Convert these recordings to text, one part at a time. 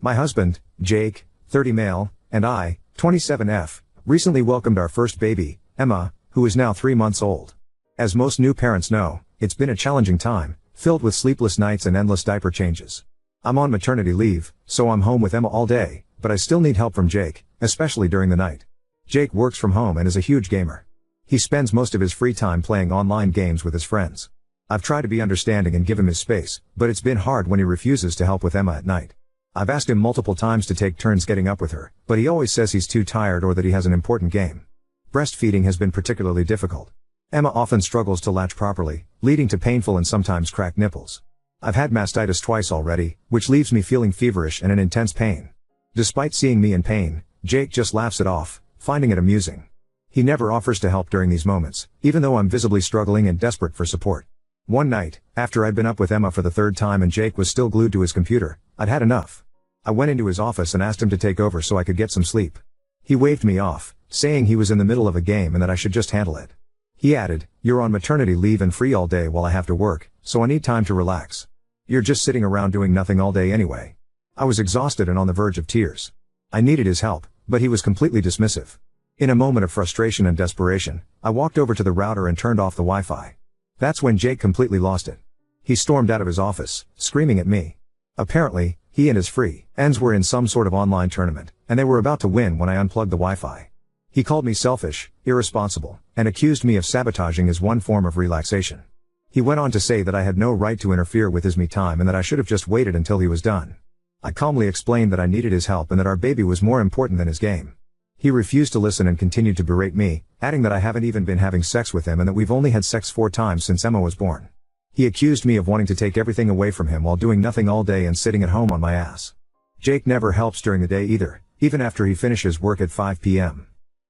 My husband, Jake, 30 male, and I, 27F, recently welcomed our first baby, Emma, who is now 3 months old. As most new parents know, it's been a challenging time, filled with sleepless nights and endless diaper changes. I'm on maternity leave, so I'm home with Emma all day, but I still need help from Jake, especially during the night. Jake works from home and is a huge gamer. He spends most of his free time playing online games with his friends. I've tried to be understanding and give him his space, but it's been hard when he refuses to help with Emma at night. I've asked him multiple times to take turns getting up with her, but he always says he's too tired or that he has an important game. Breastfeeding has been particularly difficult. Emma often struggles to latch properly, leading to painful and sometimes cracked nipples. I've had mastitis twice already, which leaves me feeling feverish and in intense pain. Despite seeing me in pain, Jake just laughs it off, finding it amusing. He never offers to help during these moments, even though I'm visibly struggling and desperate for support. One night, after I'd been up with Emma for the third time and Jake was still glued to his computer, I'd had enough. I went into his office and asked him to take over so I could get some sleep. He waved me off, saying he was in the middle of a game and that I should just handle it. He added, "You're on maternity leave and free all day while I have to work, so I need time to relax. You're just sitting around doing nothing all day anyway." I was exhausted and on the verge of tears. I needed his help, but he was completely dismissive. In a moment of frustration and desperation, I walked over to the router and turned off the Wi-Fi. That's when Jake completely lost it. He stormed out of his office, screaming at me. Apparently, he and his friends were in some sort of online tournament, and they were about to win when I unplugged the Wi-Fi. He called me selfish, irresponsible, and accused me of sabotaging his one form of relaxation. He went on to say that I had no right to interfere with his me time and that I should have just waited until he was done. I calmly explained that I needed his help and that our baby was more important than his game. He refused to listen and continued to berate me, adding that I haven't even been having sex with him and that we've only had sex 4 times since Emma was born. He accused me of wanting to take everything away from him while doing nothing all day and sitting at home on my ass. Jake never helps during the day either, even after he finishes work at 5 p.m.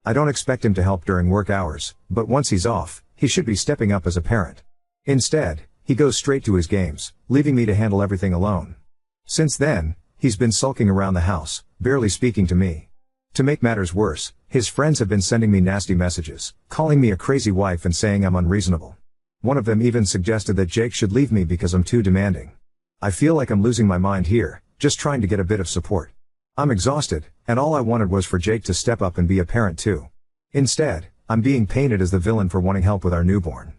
I don't expect him to help during work hours, but once he's off, he should be stepping up as a parent. Instead, he goes straight to his games, leaving me to handle everything alone. Since then, he's been sulking around the house, barely speaking to me. To make matters worse, his friends have been sending me nasty messages, calling me a crazy wife and saying I'm unreasonable. One of them even suggested that Jake should leave me because I'm too demanding. I feel like I'm losing my mind here, just trying to get a bit of support. I'm exhausted, and all I wanted was for Jake to step up and be a parent too. Instead, I'm being painted as the villain for wanting help with our newborn.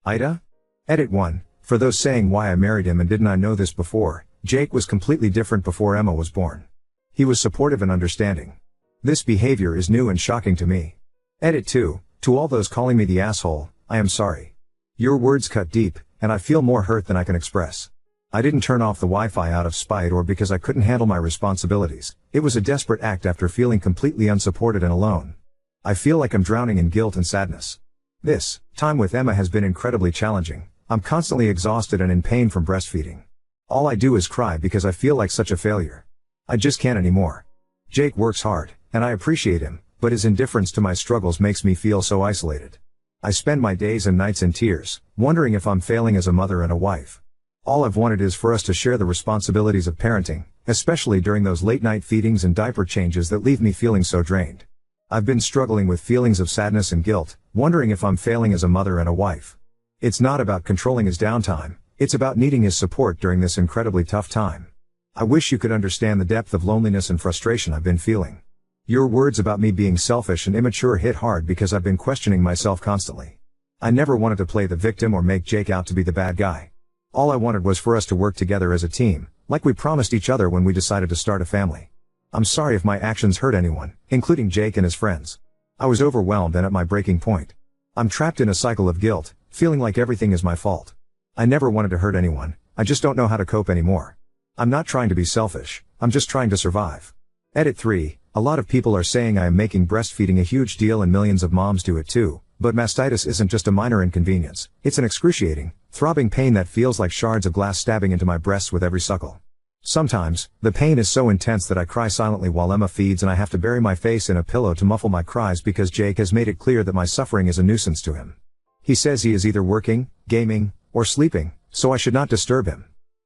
Ida? Edit 1. For those saying why I married him and didn't I know this before, Jake was completely different before Emma was born. He was supportive and understanding. This behavior is new and shocking to me. Edit 2. To all those calling me the asshole, I am sorry. Your words cut deep, and I feel more hurt than I can express. I didn't turn off the Wi-Fi out of spite or because I couldn't handle my responsibilities. It was a desperate act after feeling completely unsupported and alone. I feel like I'm drowning in guilt and sadness. This time with Emma has been incredibly challenging. I'm constantly exhausted and in pain from breastfeeding. All I do is cry because I feel like such a failure. I just can't anymore. Jake works hard, and I appreciate him, but his indifference to my struggles makes me feel so isolated. I spend my days and nights in tears, wondering if I'm failing as a mother and a wife. All I've wanted is for us to share the responsibilities of parenting, especially during those late-night feedings and diaper changes that leave me feeling so drained. I've been struggling with feelings of sadness and guilt, wondering if I'm failing as a mother and a wife. It's not about controlling his downtime, it's about needing his support during this incredibly tough time. I wish you could understand the depth of loneliness and frustration I've been feeling. Your words about me being selfish and immature hit hard because I've been questioning myself constantly. I never wanted to play the victim or make Jake out to be the bad guy. All I wanted was for us to work together as a team, like we promised each other when we decided to start a family. I'm sorry if my actions hurt anyone, including Jake and his friends. I was overwhelmed and at my breaking point. I'm trapped in a cycle of guilt, feeling like everything is my fault. I never wanted to hurt anyone, I just don't know how to cope anymore. I'm not trying to be selfish, I'm just trying to survive. Edit 3. A lot of people are saying I am making breastfeeding a huge deal and millions of moms do it too, but mastitis isn't just a minor inconvenience, it's an excruciating, throbbing pain that feels like shards of glass stabbing into my breasts with every suckle. Sometimes, the pain is so intense that I cry silently while Emma feeds and I have to bury my face in a pillow to muffle my cries because Jake has made it clear that my suffering is a nuisance to him. He says he is either working, gaming, or sleeping, so I should not disturb him.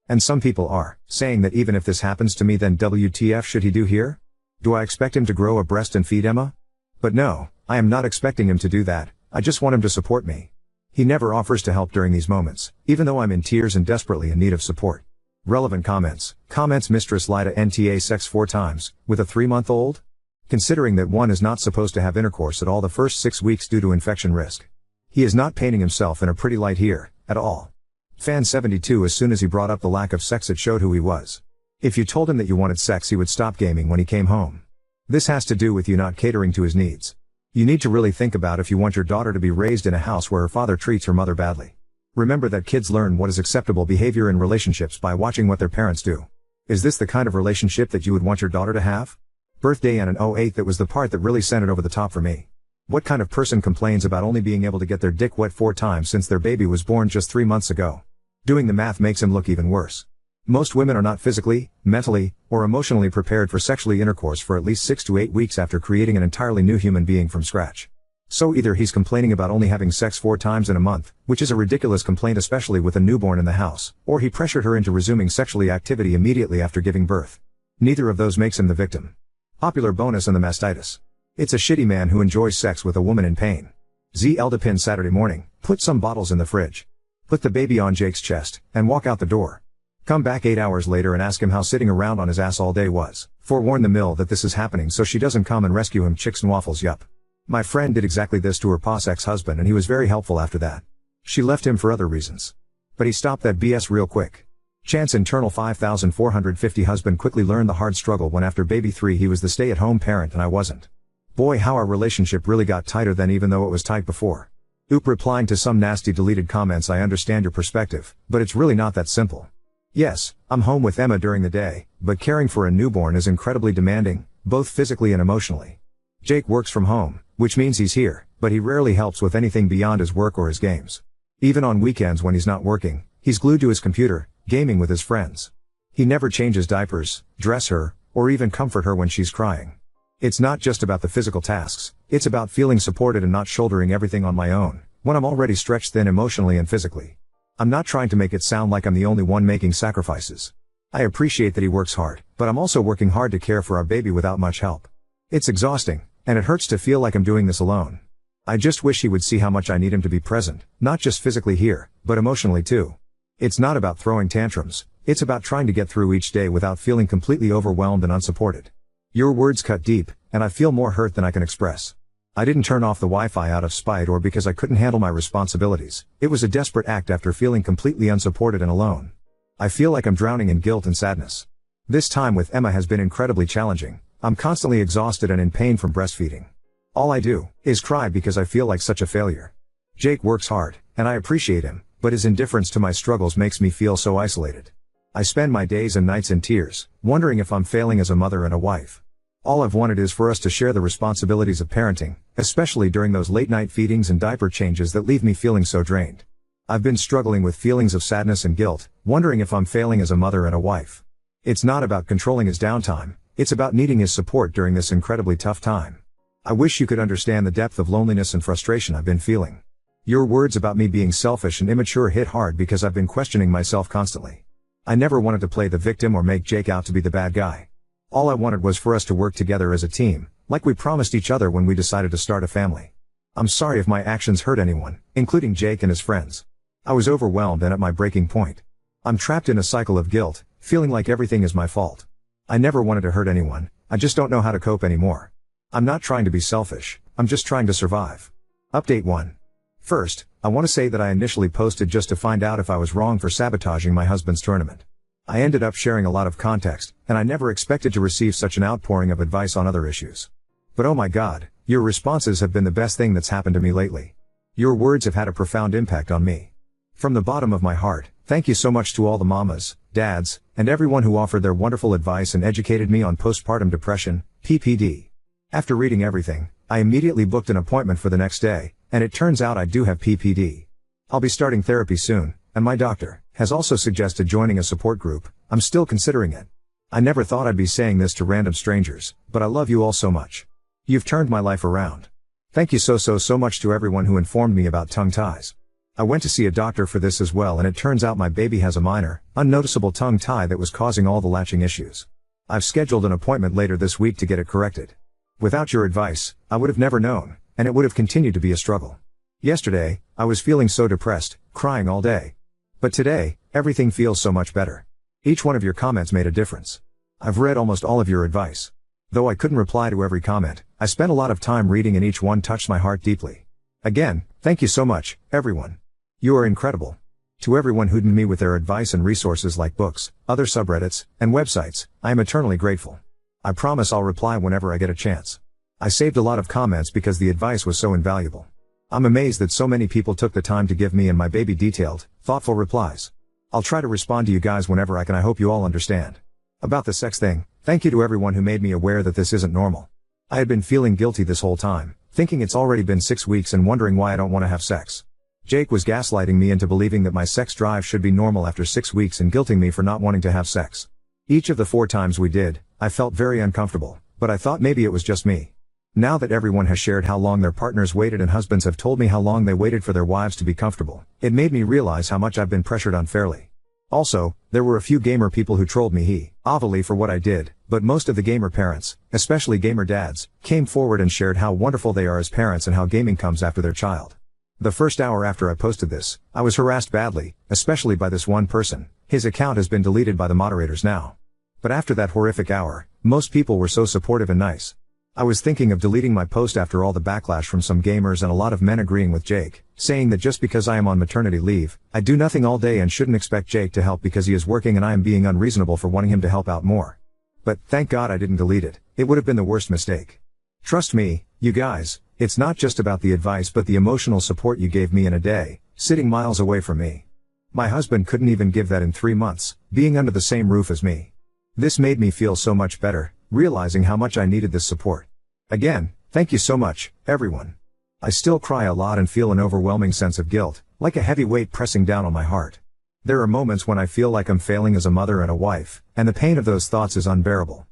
And some people are saying that even if this happens to me, then WTF should he do here? Do I expect him to grow a breast and feed Emma? But no, I am not expecting him to do that, I just want him to support me. He never offers to help during these moments, even though I'm in tears and desperately in need of support. Relevant comments. Comments: Mistress Lida NTA sex 4 times, with a 3-month-old? Considering that one is not supposed to have intercourse at all the first 6 weeks due to infection risk. He is not painting himself in a pretty light here, at all. Fan 72. As soon as he brought up the lack of sex, it showed who he was. If you told him that you wanted sex, he would stop gaming when he came home. This has to do with you not catering to his needs. You need to really think about if you want your daughter to be raised in a house where her father treats her mother badly. Remember that kids learn what is acceptable behavior in relationships by watching what their parents do. Is this the kind of relationship that you would want your daughter to have? Birthday and an 08. That was the part that really sent it over the top for me. What kind of person complains about only being able to get their dick wet 4 times since their baby was born just 3 months ago? Doing the math makes him look even worse. Most women are not physically, mentally, or emotionally prepared for sexually intercourse for at least 6 to 8 weeks after creating an entirely new human being from scratch. So either he's complaining about only having sex 4 times in a month, which is a ridiculous complaint especially with a newborn in the house, or he pressured her into resuming sexual activity immediately after giving birth. Neither of those makes him the victim. Popular bonus and the mastitis. It's a shitty man who enjoys sex with a woman in pain. Eldapin Saturday morning, put some bottles in the fridge. Put the baby on Jake's chest, and walk out the door. Come back 8 hours later and ask him how sitting around on his ass all day was. Forewarn the mill that this is happening so she doesn't come and rescue him. Chicks and waffles. Yup. My friend did exactly this to her pos ex-husband and he was very helpful after that. She left him for other reasons. But he stopped that BS real quick. Chance internal 5450 husband quickly learned the hard struggle when after baby 3 he was the stay-at-home parent and I wasn't. Boy, how our relationship really got tighter then, even though it was tight before. Oop, replying to some nasty deleted comments. I understand your perspective, but it's really not that simple. Yes, I'm home with Emma during the day, but caring for a newborn is incredibly demanding, both physically and emotionally. Jake works from home, which means he's here, but he rarely helps with anything beyond his work or his games. Even on weekends when he's not working, he's glued to his computer, gaming with his friends. He never changes diapers, dress her, or even comfort her when she's crying. It's not just about the physical tasks, it's about feeling supported and not shouldering everything on my own, when I'm already stretched thin emotionally and physically. I'm not trying to make it sound like I'm the only one making sacrifices. I appreciate that he works hard, but I'm also working hard to care for our baby without much help. It's exhausting, and it hurts to feel like I'm doing this alone. I just wish he would see how much I need him to be present, not just physically here, but emotionally too. It's not about throwing tantrums, it's about trying to get through each day without feeling completely overwhelmed and unsupported. Your words cut deep, and I feel more hurt than I can express. I didn't turn off the Wi-Fi out of spite or because I couldn't handle my responsibilities. It was a desperate act after feeling completely unsupported and alone. I feel like I'm drowning in guilt and sadness. This time with Emma has been incredibly challenging. I'm constantly exhausted and in pain from breastfeeding. All I do is cry because I feel like such a failure. Jake works hard, and I appreciate him, but his indifference to my struggles makes me feel so isolated. I spend my days and nights in tears, wondering if I'm failing as a mother and a wife. All I've wanted is for us to share the responsibilities of parenting, especially during those late-night feedings and diaper changes that leave me feeling so drained. I've been struggling with feelings of sadness and guilt, wondering if I'm failing as a mother and a wife. It's not about controlling his downtime, it's about needing his support during this incredibly tough time. I wish you could understand the depth of loneliness and frustration I've been feeling. Your words about me being selfish and immature hit hard because I've been questioning myself constantly. I never wanted to play the victim or make Jake out to be the bad guy. All I wanted was for us to work together as a team, like we promised each other when we decided to start a family. I'm sorry if my actions hurt anyone, including Jake and his friends. I was overwhelmed and at my breaking point. I'm trapped in a cycle of guilt, feeling like everything is my fault. I never wanted to hurt anyone, I just don't know how to cope anymore. I'm not trying to be selfish, I'm just trying to survive. Update 1. First, I want to say that I initially posted just to find out if I was wrong for sabotaging my husband's tournament. I ended up sharing a lot of context, and I never expected to receive such an outpouring of advice on other issues. But oh my God, your responses have been the best thing that's happened to me lately. Your words have had a profound impact on me. From the bottom of my heart, thank you so much to all the mamas, dads, and everyone who offered their wonderful advice and educated me on postpartum depression, PPD. After reading everything, I immediately booked an appointment for the next day, and it turns out I do have PPD. I'll be starting therapy soon, and my doctor has also suggested joining a support group. I'm still considering it. I never thought I'd be saying this to random strangers, but I love you all so much. You've turned my life around. Thank you so much to everyone who informed me about tongue ties. I went to see a doctor for this as well, and it turns out my baby has a minor, unnoticeable tongue tie that was causing all the latching issues. I've scheduled an appointment later this week to get it corrected. Without your advice, I would have never known, and it would have continued to be a struggle. Yesterday, I was feeling so depressed, crying all day. But today, everything feels so much better. Each one of your comments made a difference. I've read almost all of your advice. Though I couldn't reply to every comment, I spent a lot of time reading and each one touched my heart deeply. Again, thank you so much, everyone. You are incredible. To everyone who hooded me with their advice and resources like books, other subreddits, and websites, I am eternally grateful. I promise I'll reply whenever I get a chance. I saved a lot of comments because the advice was so invaluable. I'm amazed that so many people took the time to give me and my baby detailed, thoughtful replies. I'll try to respond to you guys whenever I can. I hope you all understand. About the sex thing, thank you to everyone who made me aware that this isn't normal. I had been feeling guilty this whole time, thinking it's already been 6 weeks and wondering why I don't want to have sex. Jake was gaslighting me into believing that my sex drive should be normal after 6 weeks and guilting me for not wanting to have sex. Each of the 4 times we did, I felt very uncomfortable, but I thought maybe it was just me. Now that everyone has shared how long their partners waited and husbands have told me how long they waited for their wives to be comfortable, it made me realize how much I've been pressured unfairly. Also, there were a few gamer people who trolled me obviously for what I did, but most of the gamer parents, especially gamer dads, came forward and shared how wonderful they are as parents and how gaming comes after their child. The first hour after I posted this, I was harassed badly, especially by this one person. His account has been deleted by the moderators now. But after that horrific hour, most people were so supportive and nice. I was thinking of deleting my post after all the backlash from some gamers and a lot of men agreeing with Jake, saying that just because I am on maternity leave, I do nothing all day and shouldn't expect Jake to help because he is working and I am being unreasonable for wanting him to help out more. But, thank God I didn't delete it. It would have been the worst mistake. Trust me, you guys, it's not just about the advice but the emotional support you gave me in a day, sitting miles away from me. My husband couldn't even give that in 3 months, being under the same roof as me. This made me feel so much better, realizing how much I needed this support. Again, thank you so much, everyone. I still cry a lot and feel an overwhelming sense of guilt, like a heavy weight pressing down on my heart. There are moments when I feel like I'm failing as a mother and a wife, and the pain of those thoughts is unbearable.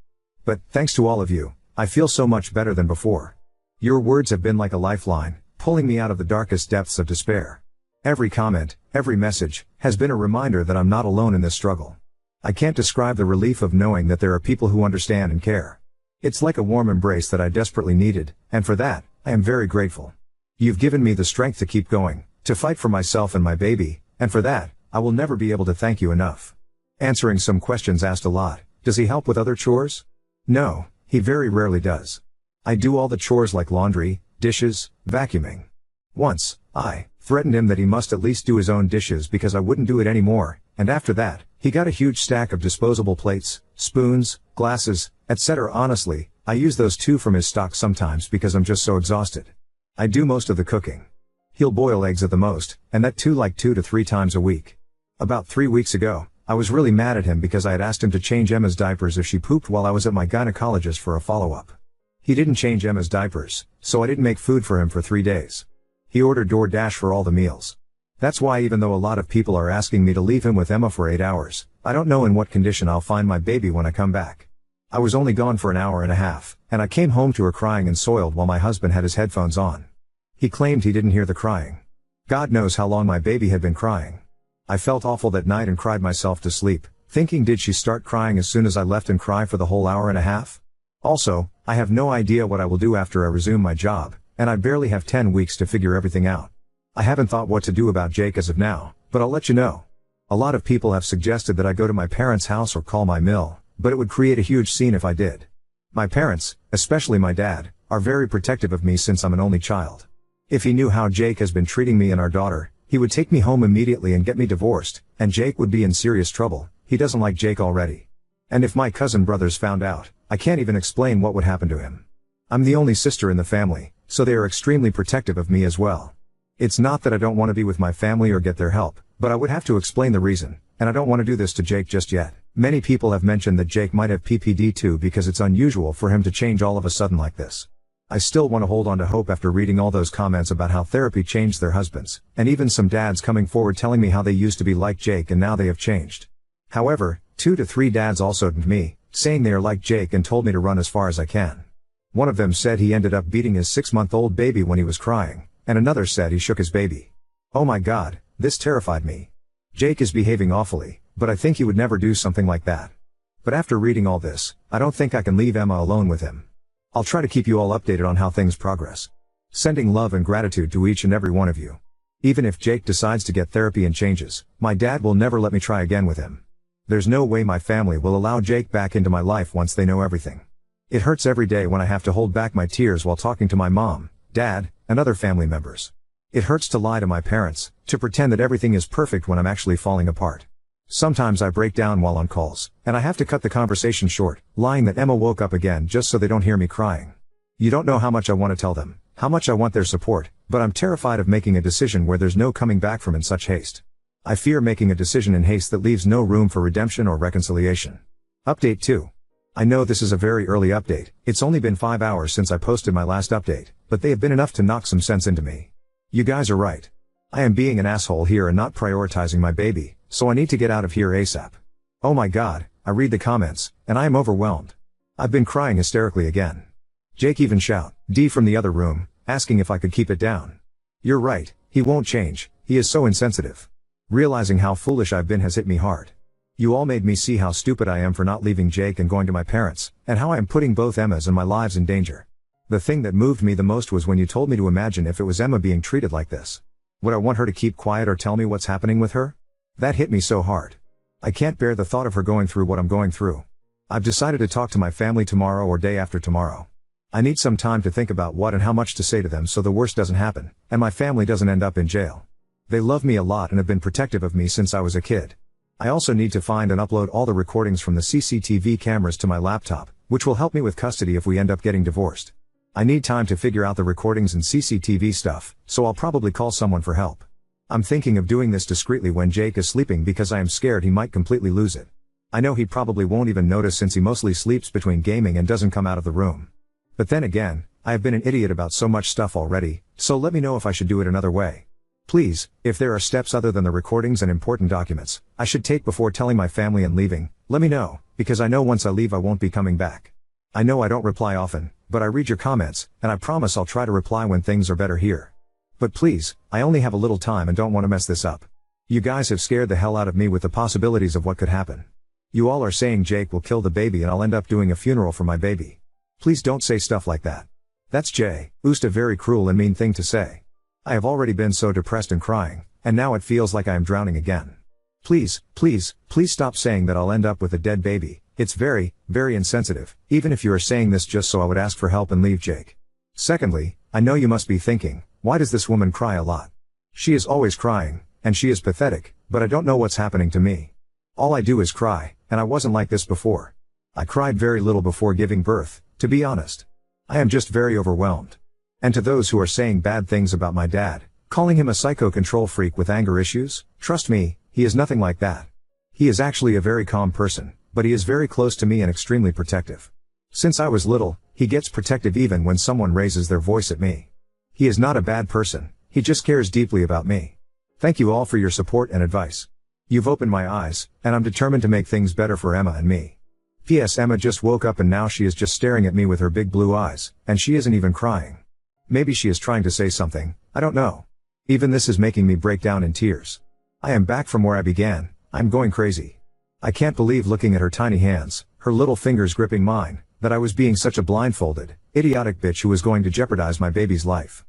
But, thanks to all of you, I feel so much better than before. Your words have been like a lifeline, pulling me out of the darkest depths of despair. Every comment, every message, has been a reminder that I'm not alone in this struggle. I can't describe the relief of knowing that there are people who understand and care. It's like a warm embrace that I desperately needed, and for that, I am very grateful. You've given me the strength to keep going, to fight for myself and my baby, and for that, I will never be able to thank you enough. Answering some questions asked a lot. Does he help with other chores? No, he very rarely does. I do all the chores like laundry, dishes, vacuuming. Once, I threatened him that he must at least do his own dishes because I wouldn't do it anymore, and after that, he got a huge stack of disposable plates, spoons, glasses, etc. Honestly, I use those too from his stock sometimes because I'm just so exhausted. I do most of the cooking. He'll boil eggs at the most, and that too like 2 to 3 times a week. About 3 weeks ago, I was really mad at him because I had asked him to change Emma's diapers if she pooped while I was at my gynecologist for a follow-up. He didn't change Emma's diapers, so I didn't make food for him for 3 days. He ordered DoorDash for all the meals. That's why even though a lot of people are asking me to leave him with Emma for 8 hours, I don't know in what condition I'll find my baby when I come back. I was only gone for an hour and a half, and I came home to her crying and soiled while my husband had his headphones on. He claimed he didn't hear the crying. God knows how long my baby had been crying. I felt awful that night and cried myself to sleep, thinking did she start crying as soon as I left and cry for the whole hour and a half? Also, I have no idea what I will do after I resume my job, and I barely have 10 weeks to figure everything out. I haven't thought what to do about Jake as of now, but I'll let you know. A lot of people have suggested that I go to my parents' house or call my mill, but it would create a huge scene if I did. My parents, especially my dad, are very protective of me since I'm an only child. If he knew how Jake has been treating me and our daughter, he would take me home immediately and get me divorced, and Jake would be in serious trouble. He doesn't like Jake already. And if my cousin brothers found out, I can't even explain what would happen to him. I'm the only sister in the family, so they are extremely protective of me as well. It's not that I don't want to be with my family or get their help, but I would have to explain the reason, and I don't want to do this to Jake just yet. Many people have mentioned that Jake might have PPD too because it's unusual for him to change all of a sudden like this. I still want to hold on to hope after reading all those comments about how therapy changed their husbands, and even some dads coming forward telling me how they used to be like Jake and now they have changed. However, 2 to 3 dads also DM'd me, saying they are like Jake and told me to run as far as I can. One of them said he ended up beating his 6-month-old baby when he was crying, and another said he shook his baby. Oh my God, this terrified me. Jake is behaving awfully, but I think he would never do something like that. But after reading all this, I don't think I can leave Emma alone with him. I'll try to keep you all updated on how things progress. Sending love and gratitude to each and every one of you. Even if Jake decides to get therapy and changes, my dad will never let me try again with him. There's no way my family will allow Jake back into my life once they know everything. It hurts every day when I have to hold back my tears while talking to my mom, dad, and other family members. It hurts to lie to my parents, to pretend that everything is perfect when I'm actually falling apart. Sometimes I break down while on calls, and I have to cut the conversation short, lying that Emma woke up again just so they don't hear me crying. You don't know how much I want to tell them, how much I want their support, but I'm terrified of making a decision where there's no coming back from in such haste. I fear making a decision in haste that leaves no room for redemption or reconciliation. Update 2. I know this is a very early update, it's only been 5 hours since I posted my last update, but they have been enough to knock some sense into me. You guys are right. I am being an asshole here and not prioritizing my baby, so I need to get out of here ASAP. Oh my god, I read the comments, and I am overwhelmed. I've been crying hysterically again. Jake even shout, D from the other room, asking if I could keep it down. You're right, he won't change, he is so insensitive. Realizing how foolish I've been has hit me hard. You all made me see how stupid I am for not leaving Jake and going to my parents, and how I am putting both Emma's and my lives in danger. The thing that moved me the most was when you told me to imagine if it was Emma being treated like this. Would I want her to keep quiet or tell me what's happening with her? That hit me so hard. I can't bear the thought of her going through what I'm going through. I've decided to talk to my family tomorrow or day after tomorrow. I need some time to think about what and how much to say to them so the worst doesn't happen, and my family doesn't end up in jail. They love me a lot and have been protective of me since I was a kid. I also need to find and upload all the recordings from the CCTV cameras to my laptop, which will help me with custody if we end up getting divorced. I need time to figure out the recordings and CCTV stuff, so I'll probably call someone for help. I'm thinking of doing this discreetly when Jake is sleeping because I am scared he might completely lose it. I know he probably won't even notice since he mostly sleeps between gaming and doesn't come out of the room. But then again, I have been an idiot about so much stuff already, so let me know if I should do it another way. Please, if there are steps other than the recordings and important documents I should take before telling my family and leaving, let me know, because I know once I leave I won't be coming back. I know I don't reply often, but I read your comments, and I promise I'll try to reply when things are better here. But please, I only have a little time and don't want to mess this up. You guys have scared the hell out of me with the possibilities of what could happen. You all are saying Jake will kill the baby and I'll end up doing a funeral for my baby. Please don't say stuff like that. That's just a very cruel and mean thing to say. I have already been so depressed and crying, and now it feels like I am drowning again. Please, please, please stop saying that I'll end up with a dead baby. It's very, very insensitive, even if you are saying this just so I would ask for help and leave Jake. Secondly, I know you must be thinking, why does this woman cry a lot? She is always crying, and she is pathetic, but I don't know what's happening to me. All I do is cry, and I wasn't like this before. I cried very little before giving birth, to be honest. I am just very overwhelmed. And to those who are saying bad things about my dad, calling him a psycho control freak with anger issues, trust me, he is nothing like that. He is actually a very calm person, but he is very close to me and extremely protective. Since I was little, he gets protective even when someone raises their voice at me. He is not a bad person, he just cares deeply about me. Thank you all for your support and advice. You've opened my eyes, and I'm determined to make things better for Emma and me. P.S. Emma just woke up and now she is just staring at me with her big blue eyes, and she isn't even crying. Maybe she is trying to say something, I don't know. Even this is making me break down in tears. I am back from where I began, I'm going crazy. I can't believe looking at her tiny hands, her little fingers gripping mine, that I was being such a blindfolded, idiotic bitch who was going to jeopardize my baby's life.